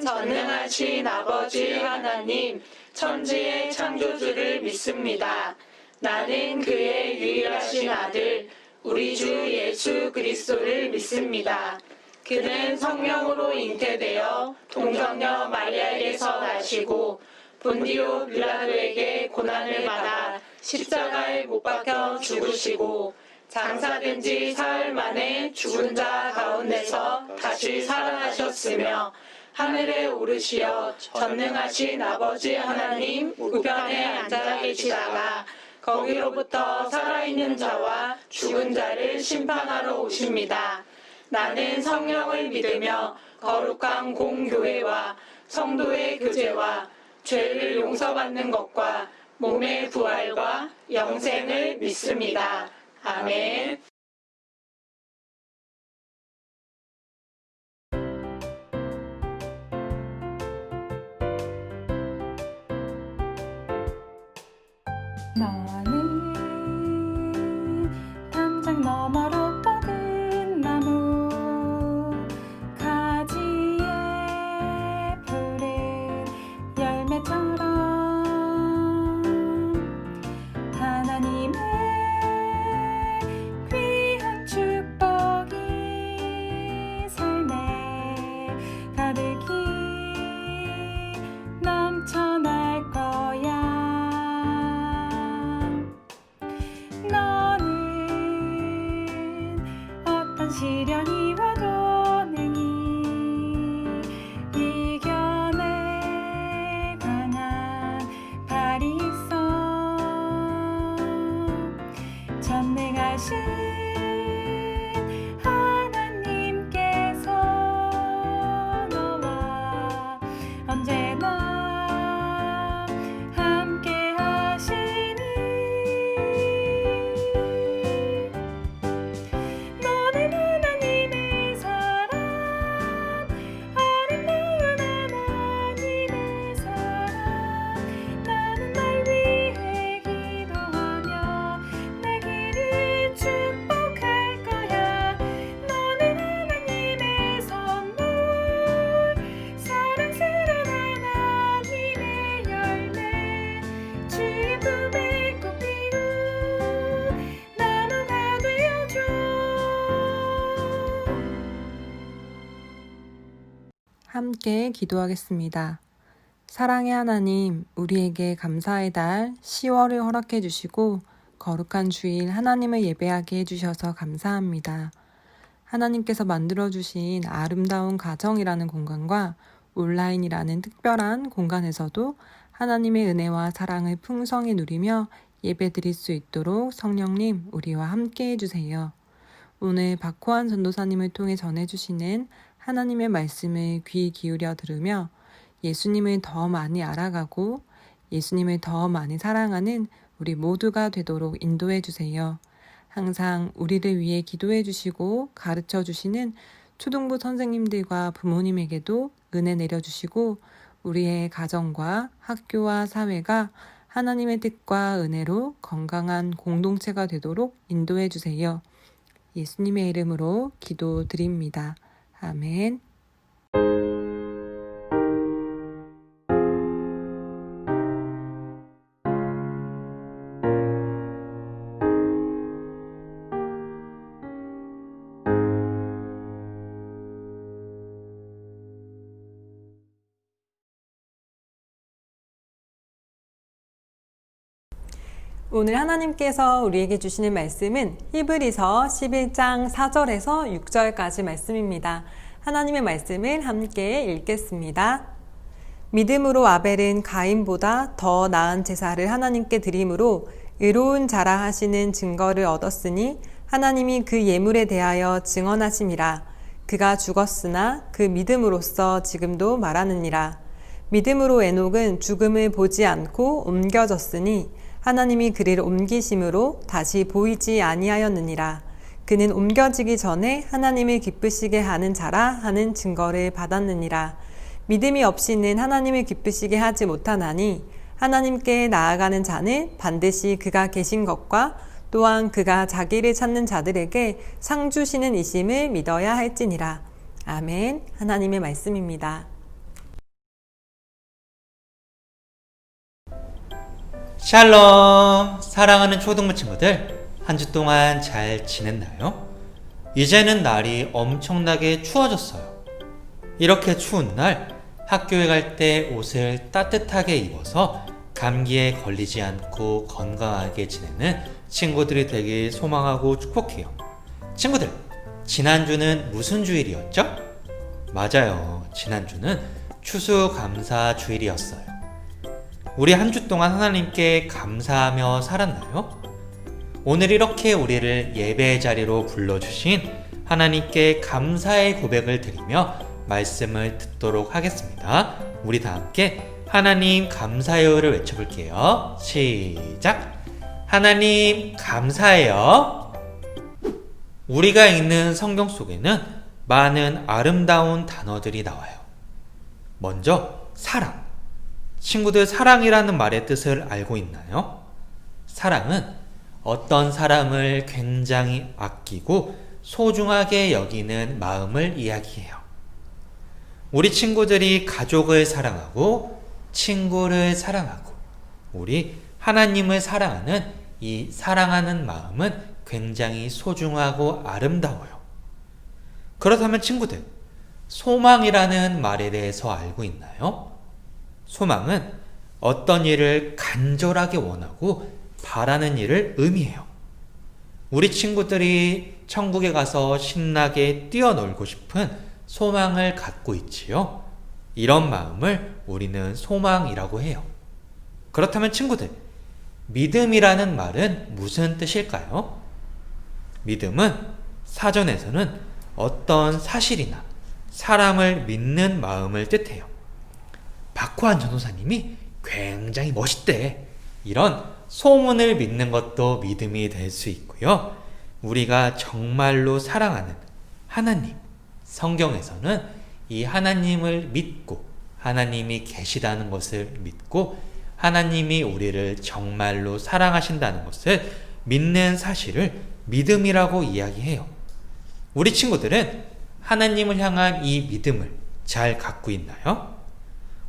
전능하신 아버지 하나님, 천지의 창조주를 믿습니다. 나는 그의 유일하신 아들, 우리 주 예수 그리스도를 믿습니다. 그는 성령으로 잉태되어 동정녀 마리아에게서 나시고 본디오 빌라도에게 고난을 받아 십자가에 못 박혀 죽으시고 장사된 지 사흘 만에 죽은 자 가운데서 다시 살아나셨으며 하늘에 오르시어 전능하신 아버지 하나님 우편에 앉아 계시다가 거기로부터 살아있는 자와 죽은 자를 심판하러 오십니다. 나는 성령을 믿으며 거룩한 공교회와 성도의 교제와 죄를 용서받는 것과 몸의 부활과 영생을 믿습니다. 아멘. 나는 담장 너머로 뻗은 나무 가지에 푸른 열매처럼 하나님의 귀한 축복이 삶에 가득히 넘쳐날 거야. 시련이 와도 능히 이겨낼 강한 발이 있어. 전능하신 하나님께서 너와 언제나 함께 하시니 너는 하나님의 사랑, 아름다운 하나님의 사랑. 나는 날 위해 기도하며 내 길을 축복할 거야. 너는 하나님의 선물, 사랑스러운 하나님의 열매, 주의 품에 꼭 피운 나무가 되어줘. 함께 기도하겠습니다. 사랑의 하나님, 우리에게 감사의 달 10월을 허락해 주시고 거룩한 주일 하나님을 예배하게 해주셔서 감사합니다. 하나님께서 만들어주신 아름다운 가정이라는 공간과 온라인이라는 특별한 공간에서도 하나님의 은혜와 사랑을 풍성히 누리며 예배드릴 수 있도록 성령님 우리와 함께 해주세요. 오늘 박호환 전도사님을 통해 전해주시는 하나님의 말씀을 귀 기울여 들으며 예수님을 더 많이 알아가고 예수님을 더 많이 사랑하는 우리 모두가 되도록 인도해 주세요. 항상 우리를 위해 기도해 주시고 가르쳐 주시는 초등부 선생님들과 부모님에게도 은혜 내려주시고 우리의 가정과 학교와 사회가 하나님의 뜻과 은혜로 건강한 공동체가 되도록 인도해 주세요. 예수님의 이름으로 기도드립니다. 아멘. 오늘 하나님께서 우리에게 주시는 말씀은 히브리서 11장 4절에서 6절까지 말씀입니다. 하나님의 말씀을 함께 읽겠습니다. 믿음으로 아벨은 가인보다 더 나은 제사를 하나님께 드림으로 의로운 자라 하시는 증거를 얻었으니 하나님이 그 예물에 대하여 증언하심이라. 그가 죽었으나 그 믿음으로써 지금도 말하느니라. 믿음으로 에녹은 죽음을 보지 않고 옮겨졌으니 하나님이 그를 옮기심으로 다시 보이지 아니하였느니라. 그는 옮겨지기 전에 하나님을 기쁘시게 하는 자라 하는 증거를 받았느니라. 믿음이 없이는 하나님을 기쁘시게 하지 못하나니 하나님께 나아가는 자는 반드시 그가 계신 것과 또한 그가 자기를 찾는 자들에게 상 주시는 이심을 믿어야 할지니라. 아멘. 하나님의 말씀입니다. 샬롬! 사랑하는 초등부 친구들, 한 주 동안 잘 지냈나요? 이제는 날이 엄청나게 추워졌어요. 이렇게 추운 날 학교에 갈 때 옷을 따뜻하게 입어서 감기에 걸리지 않고 건강하게 지내는 친구들이 되길 소망하고 축복해요. 친구들, 지난주는 무슨 주일이었죠? 맞아요. 지난주는 추수감사 주일이었어요. 우리 한 주 동안 하나님께 감사하며 살았나요? 오늘 이렇게 우리를 예배의 자리로 불러주신 하나님께 감사의 고백을 드리며 말씀을 듣도록 하겠습니다. 우리 다 함께 하나님 감사해요를 외쳐볼게요. 시작! 하나님 감사해요. 우리가 읽는 성경 속에는 많은 아름다운 단어들이 나와요. 먼저 사랑. 친구들, 사랑이라는 말의 뜻을 알고 있나요? 사랑은 어떤 사람을 굉장히 아끼고 소중하게 여기는 마음을 이야기해요. 우리 친구들이 가족을 사랑하고 친구를 사랑하고 우리 하나님을 사랑하는 이 사랑하는 마음은 굉장히 소중하고 아름다워요. 그렇다면 친구들, 소망이라는 말에 대해서 알고 있나요? 소망은 어떤 일을 간절하게 원하고 바라는 일을 의미해요. 우리 친구들이 천국에 가서 신나게 뛰어놀고 싶은 소망을 갖고 있지요. 이런 마음을 우리는 소망이라고 해요. 그렇다면 친구들, 믿음이라는 말은 무슨 뜻일까요? 믿음은 사전에서는 어떤 사실이나 사람을 믿는 마음을 뜻해요. 박호한 전도사님이 굉장히 멋있대. 이런 소문을 믿는 것도 믿음이 될 수 있고요. 우리가 정말로 사랑하는 하나님, 성경에서는 이 하나님을 믿고 하나님이 계시다는 것을 믿고 하나님이 우리를 정말로 사랑하신다는 것을 믿는 사실을 믿음이라고 이야기해요. 우리 친구들은 하나님을 향한 이 믿음을 잘 갖고 있나요?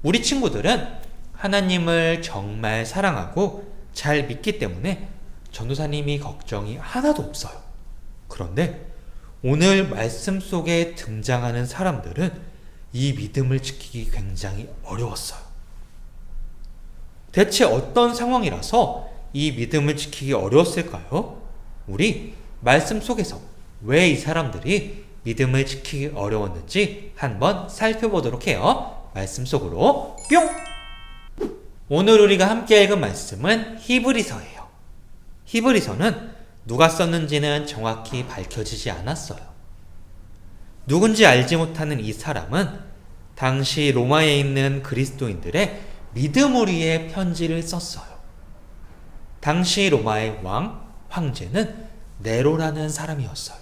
우리 친구들은 하나님을 정말 사랑하고 잘 믿기 때문에 전도사님이 걱정이 하나도 없어요. 그런데 오늘 말씀 속에 등장하는 사람들은 이 믿음을 지키기 굉장히 어려웠어요. 대체 어떤 상황이라서 이 믿음을 지키기 어려웠을까요? 우리 말씀 속에서 왜 이 사람들이 믿음을 지키기 어려웠는지 한번 살펴보도록 해요. 말씀 속으로 뿅! 오늘 우리가 함께 읽은 말씀은 히브리서예요. 히브리서는 누가 썼는지는 정확히 밝혀지지 않았어요. 누군지 알지 못하는 이 사람은 당시 로마에 있는 그리스도인들의 믿음을 위해 편지를 썼어요. 당시 로마의 황제는 네로라는 사람이었어요.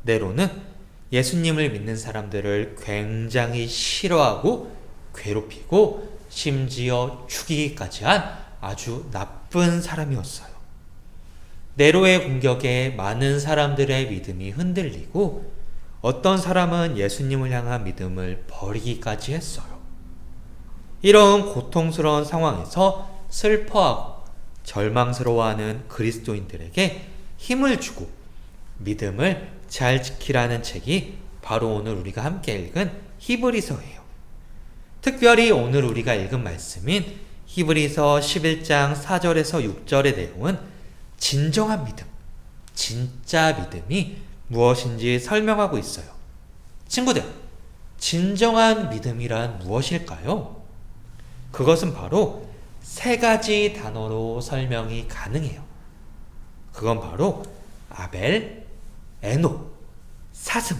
네로는 예수님을 믿는 사람들을 굉장히 싫어하고 괴롭히고 심지어 죽이기까지 한 아주 나쁜 사람이었어요. 네로의 공격에 많은 사람들의 믿음이 흔들리고 어떤 사람은 예수님을 향한 믿음을 버리기까지 했어요. 이런 고통스러운 상황에서 슬퍼하고 절망스러워하는 그리스도인들에게 힘을 주고 믿음을 잘 지키라는 책이 바로 오늘 우리가 함께 읽은 히브리서예요. 특별히 오늘 우리가 읽은 말씀인 히브리서 11장 4절에서 6절의 내용은 진정한 믿음, 진짜 믿음이 무엇인지 설명하고 있어요. 친구들, 진정한 믿음이란 무엇일까요? 그것은 바로 세 가지 단어로 설명이 가능해요. 그건 바로 아벨, 에녹, 사슴,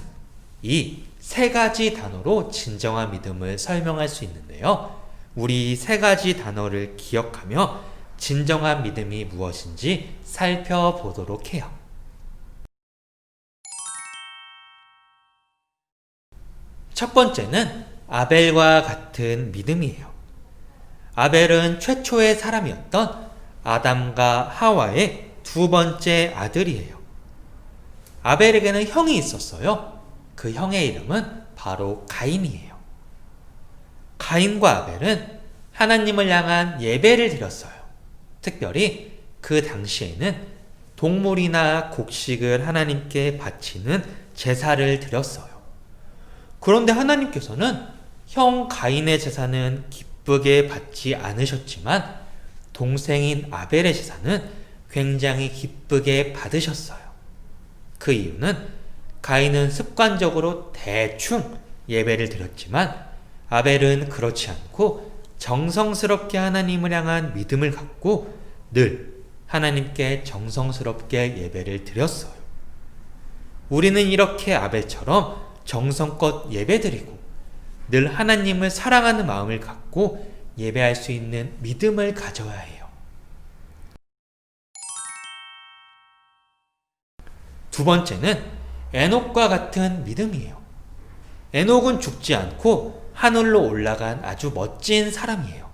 이 세 가지 단어로 진정한 믿음을 설명할 수 있는데요. 우리 세 가지 단어를 기억하며 진정한 믿음이 무엇인지 살펴보도록 해요. 첫 번째는 아벨과 같은 믿음이에요. 아벨은 최초의 사람이었던 아담과 하와의 두 번째 아들이에요. 아벨에게는 형이 있었어요. 그 형의 이름은 바로 가인이에요. 가인과 아벨은 하나님을 향한 예배를 드렸어요. 특별히 그 당시에는 동물이나 곡식을 하나님께 바치는 제사를 드렸어요. 그런데 하나님께서는 형 가인의 제사는 기쁘게 받지 않으셨지만 동생인 아벨의 제사는 굉장히 기쁘게 받으셨어요. 그 이유는 가인은 습관적으로 대충 예배를 드렸지만 아벨은 그렇지 않고 정성스럽게 하나님을 향한 믿음을 갖고 늘 하나님께 정성스럽게 예배를 드렸어요. 우리는 이렇게 아벨처럼 정성껏 예배드리고 늘 하나님을 사랑하는 마음을 갖고 예배할 수 있는 믿음을 가져야 해요. 두 번째는 에녹과 같은 믿음이에요. 에녹은 죽지 않고 하늘로 올라간 아주 멋진 사람이에요.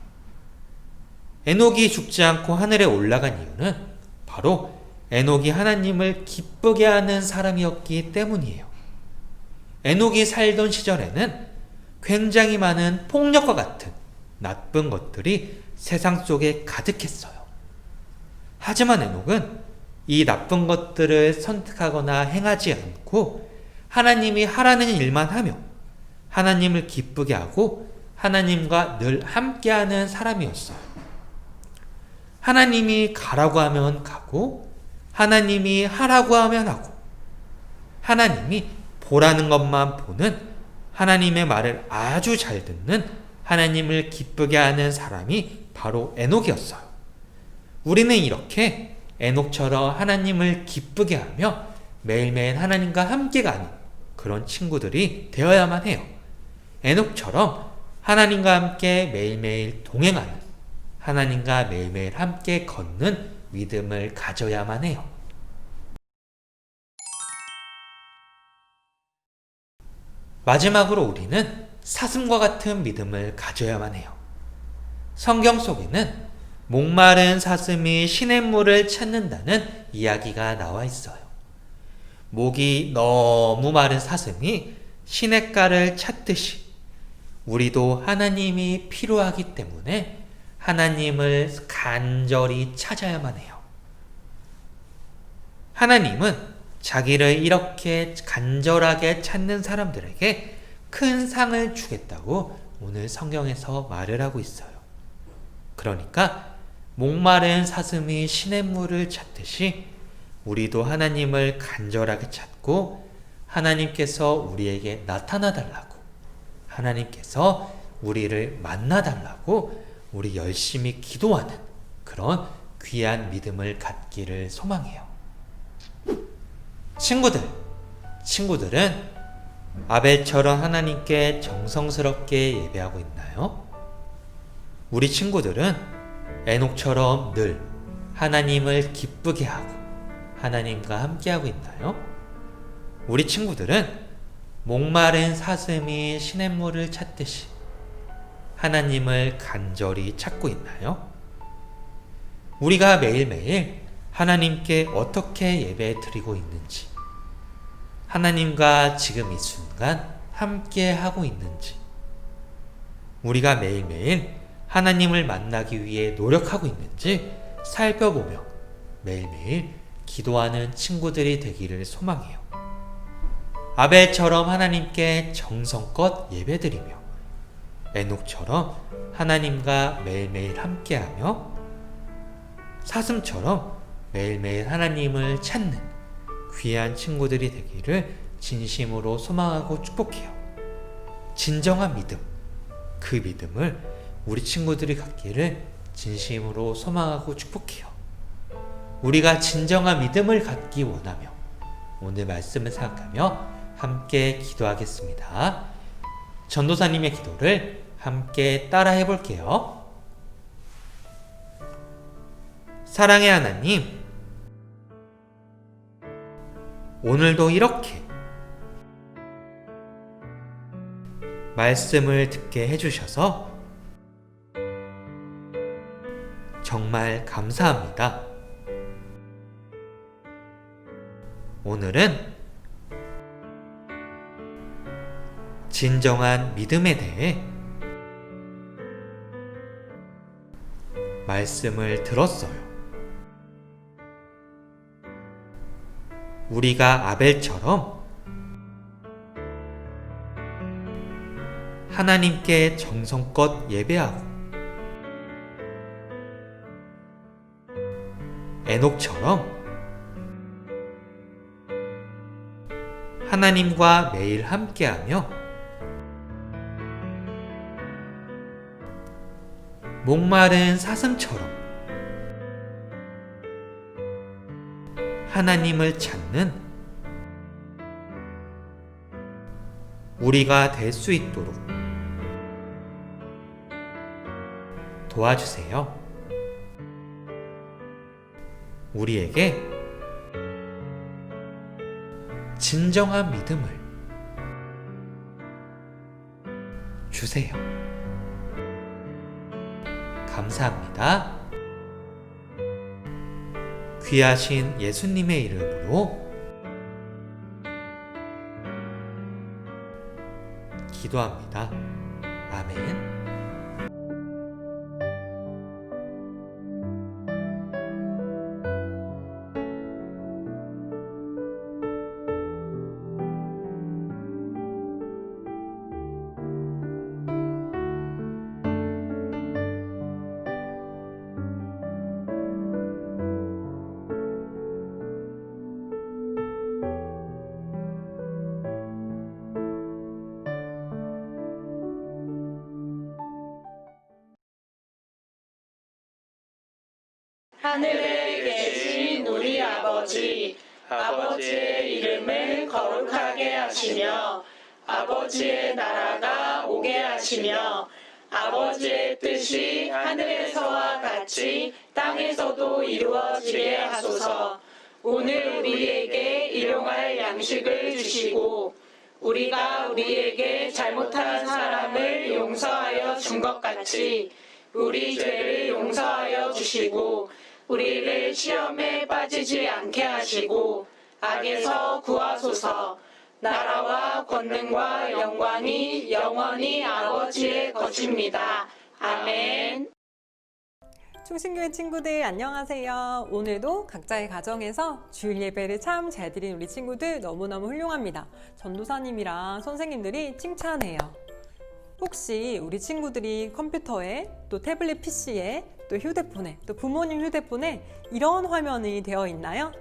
에녹이 죽지 않고 하늘에 올라간 이유는 바로 에녹이 하나님을 기쁘게 하는 사람이었기 때문이에요. 에녹이 살던 시절에는 굉장히 많은 폭력과 같은 나쁜 것들이 세상 속에 가득했어요. 하지만 에녹은 이 나쁜 것들을 선택하거나 행하지 않고 하나님이 하라는 일만 하며 하나님을 기쁘게 하고 하나님과 늘 함께하는 사람이었어요. 하나님이 가라고 하면 가고 하나님이 하라고 하면 하고 하나님이 보라는 것만 보는 하나님의 말을 아주 잘 듣는 하나님을 기쁘게 하는 사람이 바로 에녹이었어요. 우리는 이렇게 에녹처럼 하나님을 기쁘게 하며 매일매일 하나님과 함께 가는 그런 친구들이 되어야만 해요. 에녹처럼 하나님과 함께 매일매일 동행하는, 하나님과 매일매일 함께 걷는 믿음을 가져야만 해요. 마지막으로 우리는 사슴과 같은 믿음을 가져야만 해요. 성경 속에는 목마른 사슴이 시냇물을 찾는다는 이야기가 나와 있어요. 목이 너무 마른 사슴이 시냇가를 찾듯이 우리도 하나님이 필요하기 때문에 하나님을 간절히 찾아야만 해요. 하나님은 자기를 이렇게 간절하게 찾는 사람들에게 큰 상을 주겠다고 오늘 성경에서 말을 하고 있어요. 그러니까 목마른 사슴이 시냇물을 찾듯이 우리도 하나님을 간절하게 찾고 하나님께서 우리에게 나타나 달라고, 하나님께서 우리를 만나 달라고 우리 열심히 기도하는 그런 귀한 믿음을 갖기를 소망해요. 친구들은 아벨처럼 하나님께 정성스럽게 예배하고 있나요? 우리 친구들은 에녹처럼 늘 하나님을 기쁘게 하고 하나님과 함께하고 있나요? 우리 친구들은 목마른 사슴이 시냇물을 찾듯이 하나님을 간절히 찾고 있나요? 우리가 매일매일 하나님께 어떻게 예배 드리고 있는지, 하나님과 지금 이 순간 함께 하고 있는지, 우리가 매일매일 하나님을 만나기 위해 노력하고 있는지 살펴보며 매일매일 기도하는 친구들이 되기를 소망해요. 아벨처럼 하나님께 정성껏 예배드리며 에녹처럼 하나님과 매일매일 함께하며 사슴처럼 매일매일 하나님을 찾는 귀한 친구들이 되기를 진심으로 소망하고 축복해요. 진정한 믿음, 그 믿음을 우리 친구들이 갖기를 진심으로 소망하고 축복해요. 우리가 진정한 믿음을 갖기 원하며 오늘 말씀을 생각하며 함께 기도하겠습니다. 전도사님의 기도를 함께 따라 해볼게요. 사랑의 하나님, 오늘도 이렇게 말씀을 듣게 해주셔서 정말 감사합니다. 오늘은 진정한 믿음에 대해 말씀을 들었어요. 우리가 아벨처럼 하나님께 정성껏 예배하고 에녹처럼 하나님과 매일 함께하며 목마른 사슴처럼 하나님을 찾는 우리가 될 수 있도록 도와주세요. 우리에게 진정한 믿음을 주세요. 감사합니다. 귀하신 예수님의 이름으로 기도합니다. 아멘. 하늘에 계신 우리 아버지, 아버지의 이름을 거룩하게 하시며 아버지의 나라가 오게 하시며 아버지의 뜻이 하늘에서와 같이 땅에서도 이루어지게 하소서. 오늘 우리에게 일용할 양식을 주시고 우리가 우리에게 잘못한 사람을 용서하여 준 것 같이 우리 죄를 용서하여 주시고 우리를 시험에 빠지지 않게 하시고 악에서 구하소서. 나라와 권능과 영광이 영원히 아버지의 것입니다. 아멘. 충신교회 친구들 안녕하세요. 오늘도 각자의 가정에서 주일 예배를 참 잘 드린 우리 친구들 너무너무 훌륭합니다. 전도사님이랑 선생님들이 칭찬해요. 혹시 우리 친구들이 컴퓨터에 또 태블릿 PC에 또 휴대폰에 또 부모님 휴대폰에 이런 화면이 되어 있나요?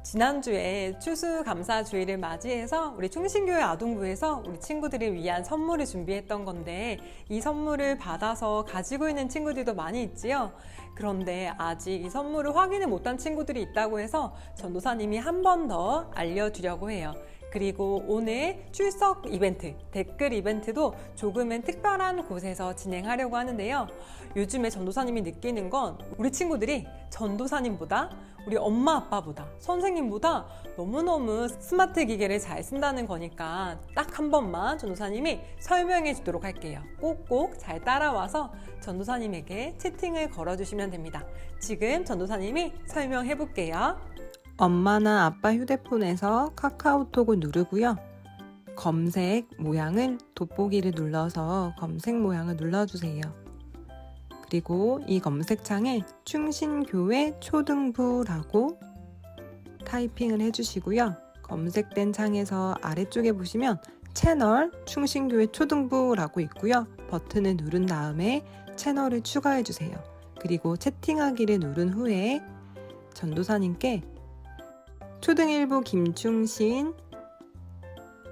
지난주에 추수감사주일을 맞이해서 우리 충신교회 아동부에서 우리 친구들을 위한 선물을 준비했던 건데 이 선물을 받아서 가지고 있는 친구들도 많이 있지요. 그런데 아직 이 선물을 확인을 못한 친구들이 있다고 해서 전도사님이 한 번 더 알려주려고 해요. 그리고 오늘 출석 이벤트, 댓글 이벤트도 조금은 특별한 곳에서 진행하려고 하는데요. 요즘에 전도사님이 느끼는 건 우리 친구들이 전도사님보다 우리 엄마 아빠보다 선생님보다 너무너무 스마트 기계를 잘 쓴다는 거니까 딱 한 번만 전도사님이 설명해 주도록 할게요. 꼭꼭 잘 따라와서 전도사님에게 채팅을 걸어주시면 됩니다. 지금 전도사님이 설명해 볼게요. 엄마나 아빠 휴대폰에서 카카오톡을 누르고요. 검색 모양을 돋보기를 눌러서 검색 모양을 눌러주세요. 그리고 이 검색창에 충신교회 초등부라고 타이핑을 해주시고요. 검색된 창에서 아래쪽에 보시면 채널 충신교회 초등부라고 있고요. 버튼을 누른 다음에 채널을 추가해주세요. 그리고 채팅하기를 누른 후에 전도사님께 초등1부 김충신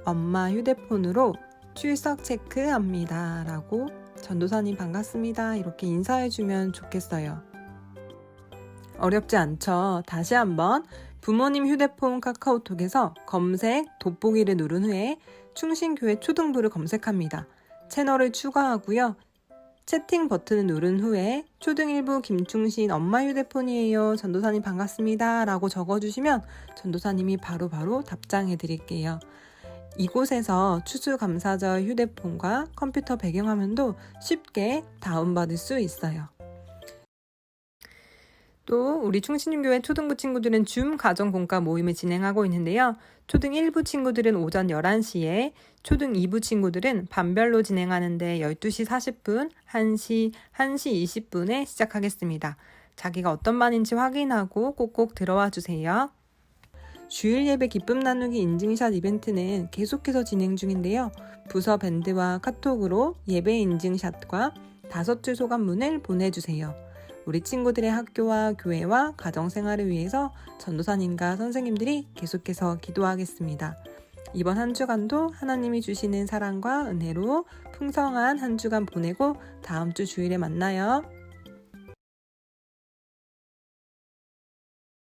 엄마 휴대폰으로 출석 체크합니다 라고 전도사님 반갑습니다 이렇게 인사해주면 좋겠어요. 어렵지 않죠? 다시 한번 부모님 휴대폰 카카오톡에서 검색 돋보기를 누른 후에 충신교회 초등부를 검색합니다. 채널을 추가하고요. 채팅 버튼을 누른 후에 초등1부 김충신 엄마 휴대폰이에요. 전도사님 반갑습니다 라고 적어주시면 전도사님이 바로바로 답장해 드릴게요. 이곳에서 추수감사절 휴대폰과 컴퓨터 배경화면도 쉽게 다운받을 수 있어요. 또 우리 충신교회 초등부 친구들은 줌 가정 공과 모임을 진행하고 있는데요. 초등 1부 친구들은 오전 11시에, 초등 2부 친구들은 반별로 진행하는데 12시 40분, 1시 20분에 시작하겠습니다. 자기가 어떤 반인지 확인하고 꼭꼭 들어와 주세요. 주일 예배 기쁨 나누기 인증샷 이벤트는 계속해서 진행 중인데요. 부서 밴드와 카톡으로 예배 인증샷과 5줄 소감문을 보내주세요. 우리 친구들의 학교와 교회와 가정생활을 위해서 전도사님과 선생님들이 계속해서 기도하겠습니다. 이번 한 주간도 하나님이 주시는 사랑과 은혜로 풍성한 한 주간 보내고 다음 주 주일에 만나요.